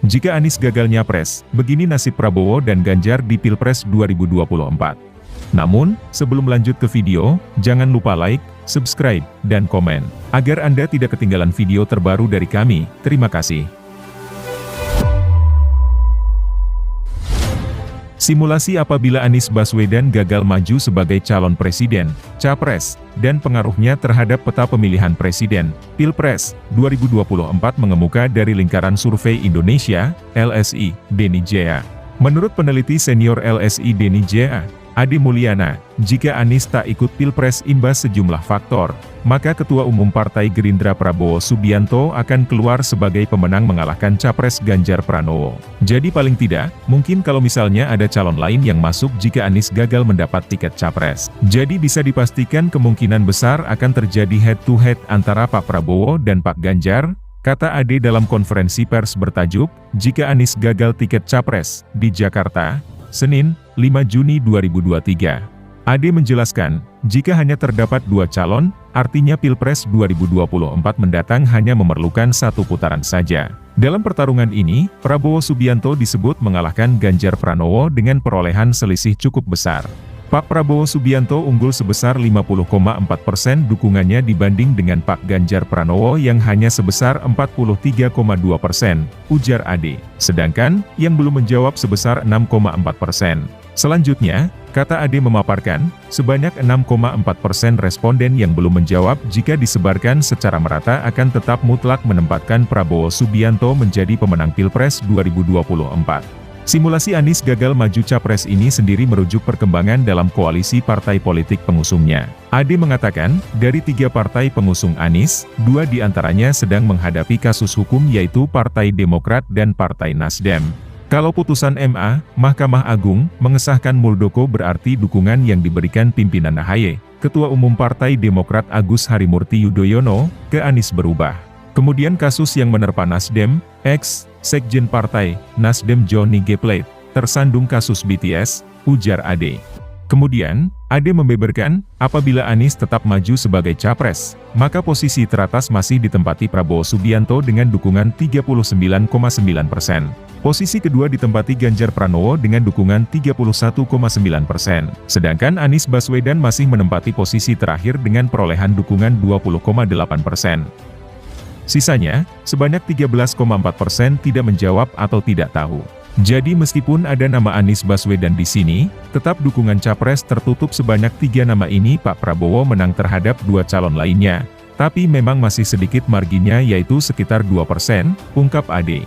Jika Anies gagal nyapres, begini nasib Prabowo dan Ganjar di Pilpres 2024. Namun, sebelum lanjut ke video, jangan lupa like, subscribe, dan komen, agar Anda tidak ketinggalan video terbaru dari kami. Terima kasih. Simulasi apabila Anies Baswedan gagal maju sebagai calon presiden, capres, dan pengaruhnya terhadap peta pemilihan presiden, Pilpres 2024 mengemuka dari lingkaran survei Indonesia, LSI, Denny Jaya. Menurut peneliti senior LSI Denny Jaya, Ade Mulyana, jika Anies tak ikut Pilpres imbas sejumlah faktor, maka Ketua Umum Partai Gerindra Prabowo Subianto akan keluar sebagai pemenang mengalahkan Capres Ganjar Pranowo. Jadi paling tidak, mungkin kalau misalnya ada calon lain yang masuk jika Anies gagal mendapat tiket Capres. Jadi bisa dipastikan kemungkinan besar akan terjadi head-to-head antara Pak Prabowo dan Pak Ganjar, kata Ade dalam konferensi pers bertajuk, Jika Anies Gagal Tiket Capres, di Jakarta, Senin, 5 Juni 2023. Ade menjelaskan, jika hanya terdapat 2 calon, artinya Pilpres 2024 mendatang hanya memerlukan 1 putaran saja. Dalam pertarungan ini, Prabowo Subianto disebut mengalahkan Ganjar Pranowo dengan perolehan selisih cukup besar. Pak Prabowo Subianto unggul sebesar 50,4% dukungannya dibanding dengan Pak Ganjar Pranowo yang hanya sebesar 43,2%, ujar Ade. Sedangkan, yang belum menjawab sebesar 6,4%. Selanjutnya, kata Ade memaparkan, sebanyak 6,4% responden yang belum menjawab jika disebarkan secara merata akan tetap mutlak menempatkan Prabowo Subianto menjadi pemenang Pilpres 2024. Simulasi Anies gagal maju capres ini sendiri merujuk perkembangan dalam koalisi partai politik pengusungnya. Ade mengatakan, dari 3 partai pengusung Anies, 2 diantaranya sedang menghadapi kasus hukum yaitu Partai Demokrat dan Partai Nasdem. Kalau putusan MA, Mahkamah Agung, mengesahkan Muldoko berarti dukungan yang diberikan pimpinan AHY, Ketua Umum Partai Demokrat Agus Harimurti Yudhoyono, ke Anies berubah. Kemudian kasus yang menerpa Nasdem, Sekjen Partai Nasdem Johnny G. Plate, tersandung kasus BTS, ujar Ade. Kemudian, Ade membeberkan, apabila Anies tetap maju sebagai capres, maka posisi teratas masih ditempati Prabowo Subianto dengan dukungan 39,9%. Posisi kedua ditempati Ganjar Pranowo dengan dukungan 31,9%. Sedangkan Anies Baswedan masih menempati posisi terakhir dengan perolehan dukungan 20,8%. Sisanya, sebanyak 13,4% tidak menjawab atau tidak tahu. Jadi meskipun ada nama Anies Baswedan di sini, tetap dukungan capres tertutup sebanyak 3 nama ini Pak Prabowo menang terhadap 2 calon lainnya. Tapi memang masih sedikit marginnya yaitu sekitar 2%, ungkap Ade.